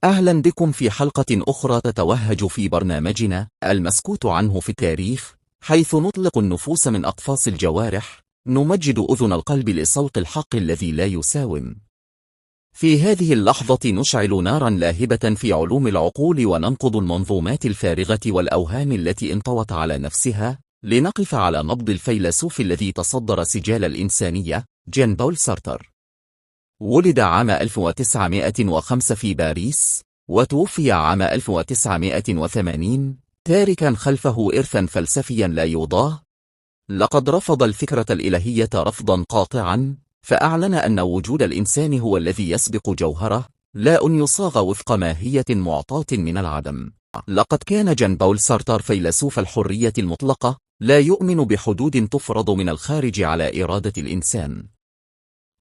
أهلا بكم في حلقة أخرى تتوهج في برنامجنا المسكوت عنه في التاريخ، حيث نطلق النفوس من أقفاص الجوارح، نمجد أذن القلب لصوت الحق الذي لا يساوم. في هذه اللحظة نشعل نارا لاهبة في علوم العقول وننقض المنظومات الفارغة والأوهام التي انطوت على نفسها، لنقف على نبض الفيلسوف الذي تصدر سجال الإنسانية، جان بول سارتر. ولد عام 1905 في باريس، وتوفي عام 1980، تاركا خلفه إرثا فلسفيا لا يضاه. لقد رفض الفكرة الإلهية رفضا قاطعا، فأعلن أن وجود الإنسان هو الذي يسبق جوهره، لا أن يصاغ وفق ماهية معطاة من العدم. لقد كان جان بول سارتر فيلسوف الحرية المطلقة، لا يؤمن بحدود تفرض من الخارج على إرادة الإنسان.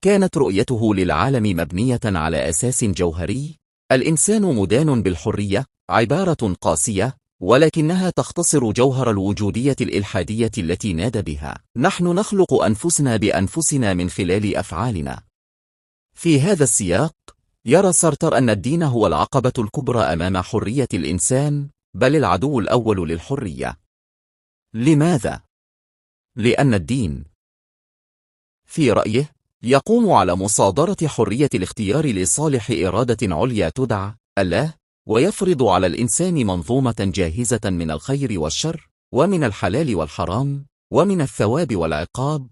كانت رؤيته للعالم مبنية على أساس جوهري: الإنسان مدان بالحرية، عبارة قاسية، ولكنها تختصر جوهر الوجودية الإلحادية التي نادى بها. نحن نخلق أنفسنا بأنفسنا من خلال أفعالنا. في هذا السياق، يرى سارتر أن الدين هو العقبة الكبرى أمام حرية الإنسان، بل العدو الأول للحرية. لماذا؟ لأن الدين، في رأيه، يقوم على مصادرة حرية الاختيار لصالح إرادة عليا تدعى الله، ويفرض على الإنسان منظومة جاهزة من الخير والشر، ومن الحلال والحرام، ومن الثواب والعقاب،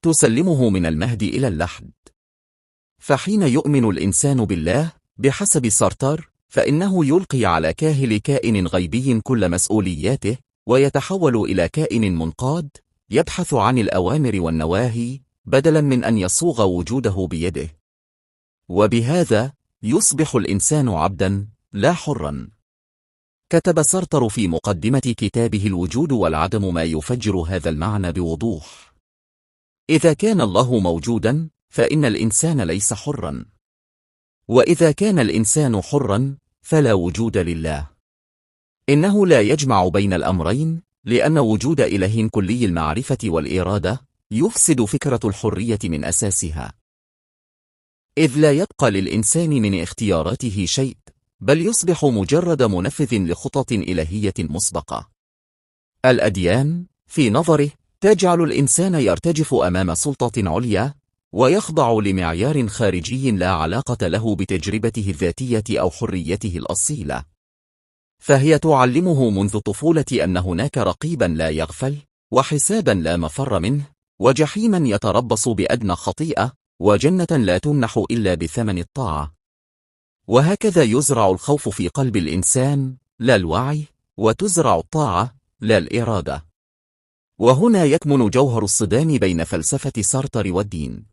تسلمه من المهد إلى اللحد. فحين يؤمن الإنسان بالله بحسب سارتر، فإنه يلقي على كاهل كائن غيبي كل مسؤولياته، ويتحول إلى كائن منقاد يبحث عن الأوامر والنواهي، بدلا من أن يصوغ وجوده بيده. وبهذا يصبح الإنسان عبدا لا حرا. كتب سارتر في مقدمة كتابه الوجود والعدم ما يفجر هذا المعنى بوضوح: إذا كان الله موجودا، فإن الإنسان ليس حرا، وإذا كان الإنسان حرا، فلا وجود لله. إنه لا يجمع بين الأمرين، لأن وجود إله كلي المعرفة والإرادة يفسد فكرة الحرية من أساسها، إذ لا يبقى للإنسان من اختياراته شيء، بل يصبح مجرد منفذ لخطط إلهية مسبقة. الأديان، في نظره، تجعل الإنسان يرتجف أمام سلطة عليا، ويخضع لمعيار خارجي لا علاقة له بتجربته الذاتية أو حريته الأصيلة. فهي تعلمه منذ طفولة أن هناك رقيبا لا يغفل، وحسابا لا مفر منه، وجحيما يتربص بأدنى خطيئة، وجنة لا تمنح إلا بثمن الطاعة. وهكذا يزرع الخوف في قلب الإنسان، لا الوعي، وتزرع الطاعة، لا الإرادة. وهنا يكمن جوهر الصدام بين فلسفة سارتر والدين.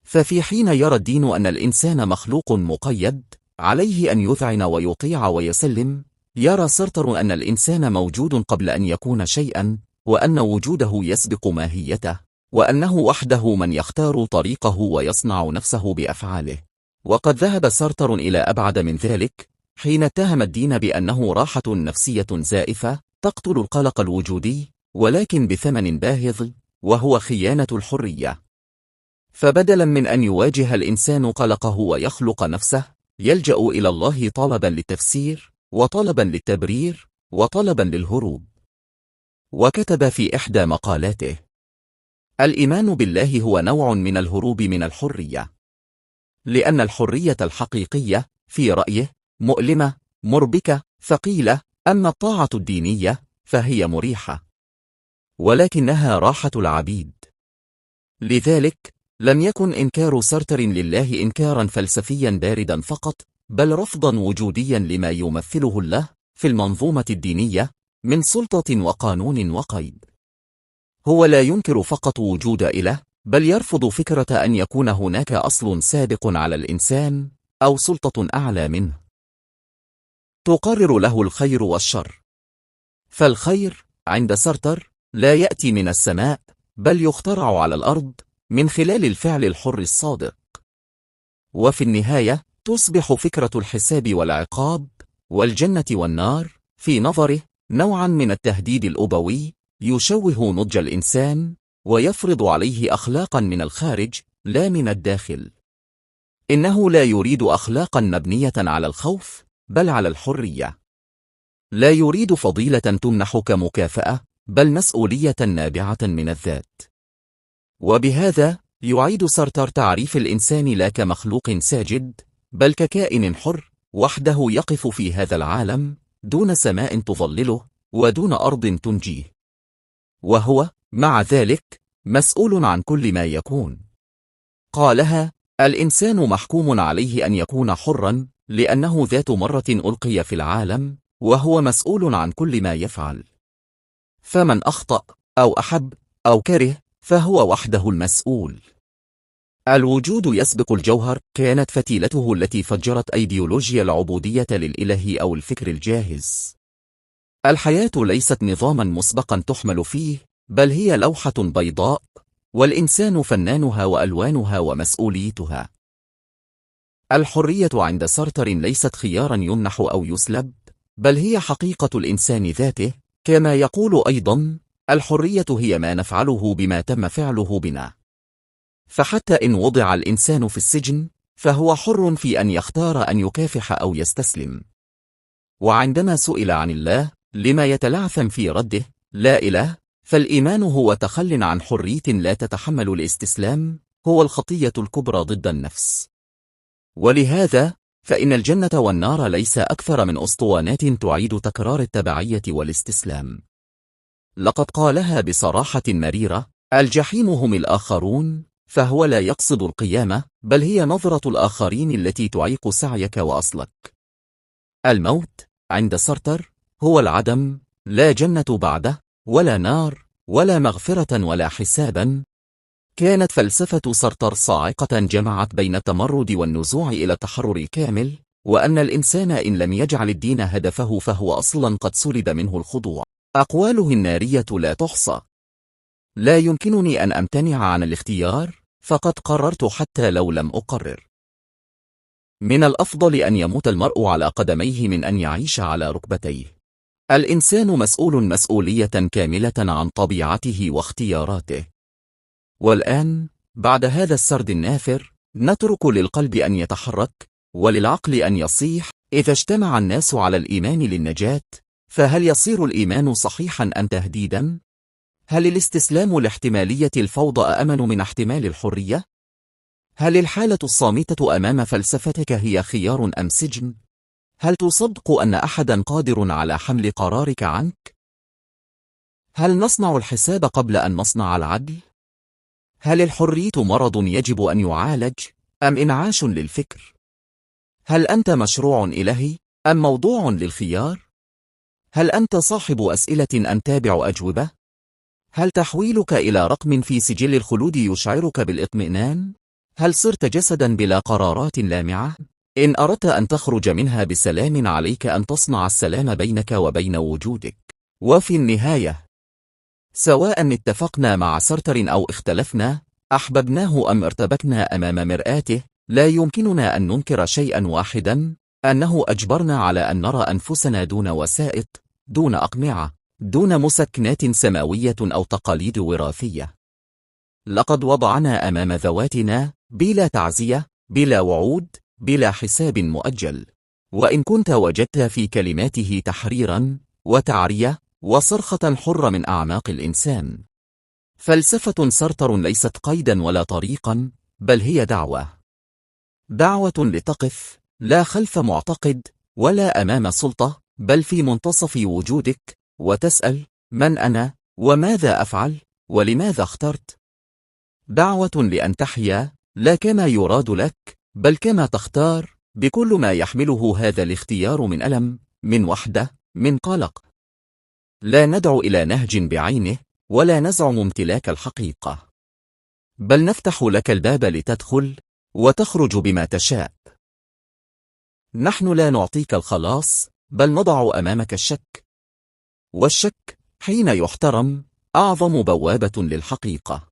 ففي حين يرى الدين أن الإنسان مخلوق مقيد، عليه أن يذعن ويطيع ويسلم، يرى سارتر أن الإنسان موجود قبل أن يكون شيئا، وأن وجوده يسبق ماهيته، وأنه وحده من يختار طريقه ويصنع نفسه بأفعاله. وقد ذهب سارتر إلى أبعد من ذلك، حين اتهم الدين بأنه راحة نفسية زائفة تقتل القلق الوجودي، ولكن بثمن باهظ، وهو خيانة الحرية. فبدلا من أن يواجه الإنسان قلقه ويخلق نفسه، يلجأ إلى الله طلبا للتفسير، وطلبا للتبرير، وطلبا للهروب. وكتب في إحدى مقالاته: الإيمان بالله هو نوع من الهروب من الحرية، لأن الحرية الحقيقية، في رأيه، مؤلمة، مربكة، ثقيلة، أما الطاعة الدينية فهي مريحة، ولكنها راحة العبيد. لذلك لم يكن إنكار سارتر لله إنكارا فلسفيا باردا فقط، بل رفضا وجوديا لما يمثله الله في المنظومة الدينية من سلطة وقانون وقيد. هو لا ينكر فقط وجود إله، بل يرفض فكرة أن يكون هناك أصل سابق على الإنسان، أو سلطة أعلى منه تقرر له الخير والشر. فالخير عند سارتر لا يأتي من السماء، بل يخترع على الأرض من خلال الفعل الحر الصادق. وفي النهاية تصبح فكرة الحساب والعقاب والجنة والنار في نظره نوعا من التهديد الأبوي، يشوه نضج الإنسان، ويفرض عليه أخلاقا من الخارج لا من الداخل. إنه لا يريد أخلاقا مبنية على الخوف، بل على الحرية. لا يريد فضيلة تمنح كمكافأة، بل مسؤولية نابعة من الذات. وبهذا يعيد سارتر تعريف الإنسان لا كمخلوق ساجد، بل ككائن حر وحده يقف في هذا العالم، دون سماء تظلله ودون أرض تنجيه، وهو مع ذلك مسؤول عن كل ما يكون. قالها: الإنسان محكوم عليه أن يكون حرا، لأنه ذات مرة ألقي في العالم، وهو مسؤول عن كل ما يفعل. فمن أخطأ أو أحب أو كره فهو وحده المسؤول. الوجود يسبق الجوهر كانت فتيلته التي فجرت أيديولوجيا العبودية للإله أو الفكر الجاهز. الحياة ليست نظاما مسبقا تحمل فيه، بل هي لوحة بيضاء، والإنسان فنانها وألوانها ومسؤوليتها. الحرية عند سارتر ليست خيارا يمنح أو يسلب، بل هي حقيقة الإنسان ذاته، كما يقول أيضا: الحرية هي ما نفعله بما تم فعله بنا. فحتى إن وضع الإنسان في السجن، فهو حر في أن يختار أن يكافح أو يستسلم. وعندما سئل عن الله لما يتلعثم في رده لا إله، فالإيمان هو تخل عن حرية لا تتحمل الاستسلام، هو الخطية الكبرى ضد النفس. ولهذا فإن الجنة والنار ليس أكثر من أسطوانات تعيد تكرار التبعية والاستسلام. لقد قالها بصراحة مريرة: الجحيم هم الآخرون، فهو لا يقصد القيامة، بل هي نظرة الآخرين التي تعيق سعيك وأصلك. الموت عند سارتر هو العدم، لا جنة بعده، ولا نار، ولا مغفرة، ولا حسابا. كانت فلسفة سارتر صاعقة، جمعت بين التمرد والنزوع إلى التحرر الكامل، وأن الإنسان إن لم يجعل الدين هدفه فهو أصلا قد سلب منه الخضوع. أقواله النارية لا تحصى. لا يمكنني أن أمتنع عن الاختيار، فقد قررت حتى لو لم أقرر. من الأفضل أن يموت المرء على قدميه من أن يعيش على ركبتيه. الإنسان مسؤول مسؤولية كاملة عن طبيعته واختياراته. والآن بعد هذا السرد النافر، نترك للقلب أن يتحرك، وللعقل أن يصيح: إذا اجتمع الناس على الإيمان للنجاة، فهل يصير الإيمان صحيحا أم تهديدا؟ هل الاستسلام لاحتمالية الفوضى أأمن من احتمال الحرية؟ هل الحالة الصامتة أمام فلسفتك هي خيار أم سجن؟ هل تصدق أن أحدا قادر على حمل قرارك عنك؟ هل نصنع الحساب قبل أن نصنع العدل؟ هل الحرية مرض يجب أن يعالج، أم إنعاش للفكر؟ هل أنت مشروع إلهي، أم موضوع للخيار؟ هل أنت صاحب أسئلة أم تابع أجوبة؟ هل تحويلك إلى رقم في سجل الخلود يشعرك بالإطمئنان؟ هل صرت جسدا بلا قرارات لامعة؟ إن أردت أن تخرج منها بسلام، عليك أن تصنع السلام بينك وبين وجودك. وفي النهاية، سواء اتفقنا مع سارتر أو اختلفنا، أحببناه أم ارتبكنا أمام مرآته، لا يمكننا أن ننكر شيئا واحدا: أنه أجبرنا على أن نرى أنفسنا دون وسائط، دون أقنعة، دون مسكنات سماوية أو تقاليد وراثية. لقد وضعنا أمام ذواتنا بلا تعزية، بلا وعود، بلا حساب مؤجل. وإن كنت وجدت في كلماته تحريرا وتعرية وصرخة حرة من أعماق الإنسان. فلسفة سارتر ليست قيدا ولا طريقا، بل هي دعوة لتقف لا خلف معتقد ولا أمام سلطة، بل في منتصف وجودك، وتسأل: من أنا؟ وماذا أفعل؟ ولماذا اخترت؟ دعوة لأن تحيا لا كما يراد لك، بل كما تختار، بكل ما يحمله هذا الاختيار من ألم، من وحدة، من قلق. لا ندعو إلى نهج بعينه، ولا نزعم امتلاك الحقيقة، بل نفتح لك الباب لتدخل وتخرج بما تشاء. نحن لا نعطيك الخلاص، بل نضع أمامك الشك، والشك حين يحترم أعظم بوابة للحقيقة.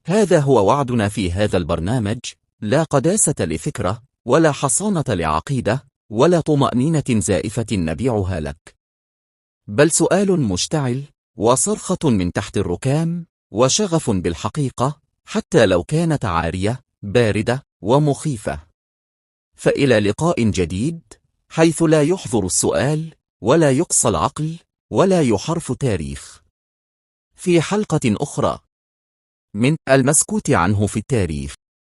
هذا هو وعدنا في هذا البرنامج: لا قداسة لفكرة، ولا حصانة لعقيدة، ولا طمأنينة زائفة نبيعها لك، بل سؤال مشتعل، وصرخة من تحت الركام، وشغف بالحقيقة، حتى لو كانت عارية، باردة، ومخيفة. فإلى لقاء جديد، حيث لا يحظر السؤال ولا يقصى العقل ولا يحرف تاريخ. في حلقة أخرى من المسكوت عنه في التاريخ.